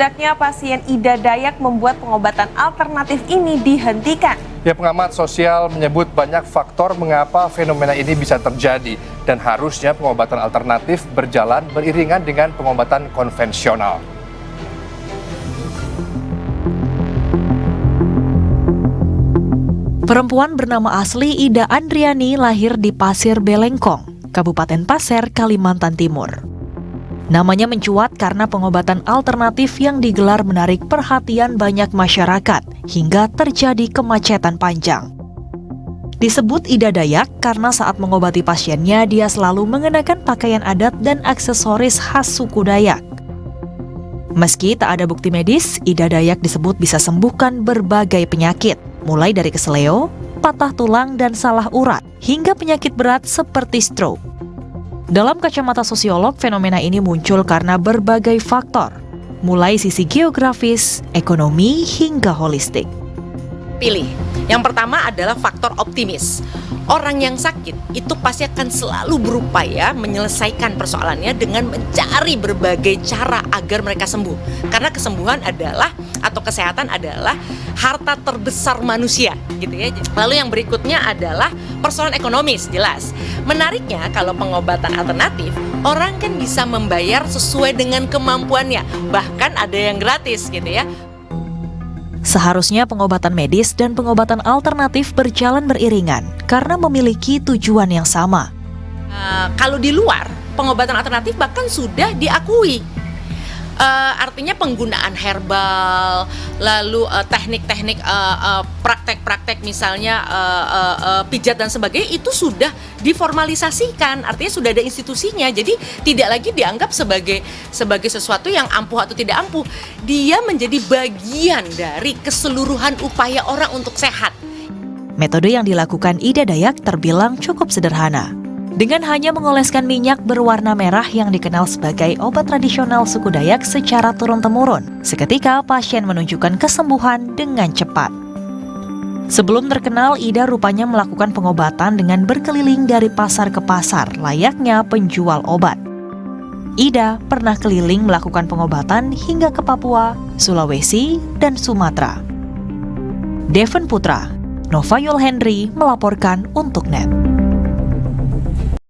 mendaknya pasien Ida Dayak membuat pengobatan alternatif ini dihentikan. Ya, pengamat sosial menyebut banyak faktor mengapa fenomena ini bisa terjadi dan harusnya pengobatan alternatif berjalan beriringan dengan pengobatan konvensional. Perempuan bernama asli Ida Andriani lahir di Pasir Belengkong, Kabupaten Pasir, Kalimantan Timur. Namanya mencuat karena pengobatan alternatif yang digelar menarik perhatian banyak masyarakat hingga terjadi kemacetan panjang. Disebut Ida Dayak karena saat mengobati pasiennya dia selalu mengenakan pakaian adat dan aksesoris khas suku Dayak. Meski tak ada bukti medis, Ida Dayak disebut bisa sembuhkan berbagai penyakit, mulai dari keseleo, patah tulang dan salah urat, hingga penyakit berat seperti stroke. Dalam kacamata sosiolog, fenomena ini muncul karena berbagai faktor, mulai sisi geografis, ekonomi, hingga holistik. Pilih. Yang pertama adalah faktor optimis. Orang yang sakit itu pasti akan selalu berupaya menyelesaikan persoalannya dengan mencari berbagai cara agar mereka sembuh. Karena kesembuhan adalah, atau kesehatan adalah harta terbesar manusia, gitu ya. Lalu yang berikutnya adalah persoalan ekonomis, jelas. Menariknya kalau pengobatan alternatif, orang kan bisa membayar sesuai dengan kemampuannya. Bahkan ada yang gratis, gitu ya. Seharusnya pengobatan medis dan pengobatan alternatif berjalan beriringan karena memiliki tujuan yang sama. Kalau di luar, pengobatan alternatif bahkan sudah diakui. Artinya penggunaan herbal, lalu teknik-teknik praktek-praktek misalnya pijat dan sebagainya itu sudah diformalisasikan, artinya sudah ada institusinya. Jadi tidak lagi dianggap sebagai sesuatu yang ampuh atau tidak ampuh. Dia menjadi bagian dari keseluruhan upaya orang untuk sehat. Metode yang dilakukan Ida Dayak terbilang cukup sederhana. Dengan hanya mengoleskan minyak berwarna merah yang dikenal sebagai obat tradisional suku Dayak secara turun-temurun, seketika pasien menunjukkan kesembuhan dengan cepat. Sebelum terkenal, Ida rupanya melakukan pengobatan dengan berkeliling dari pasar ke pasar, layaknya penjual obat. Ida pernah keliling melakukan pengobatan hingga ke Papua, Sulawesi, dan Sumatera. Devon Putra, Nova Yul Henry melaporkan untuk NET.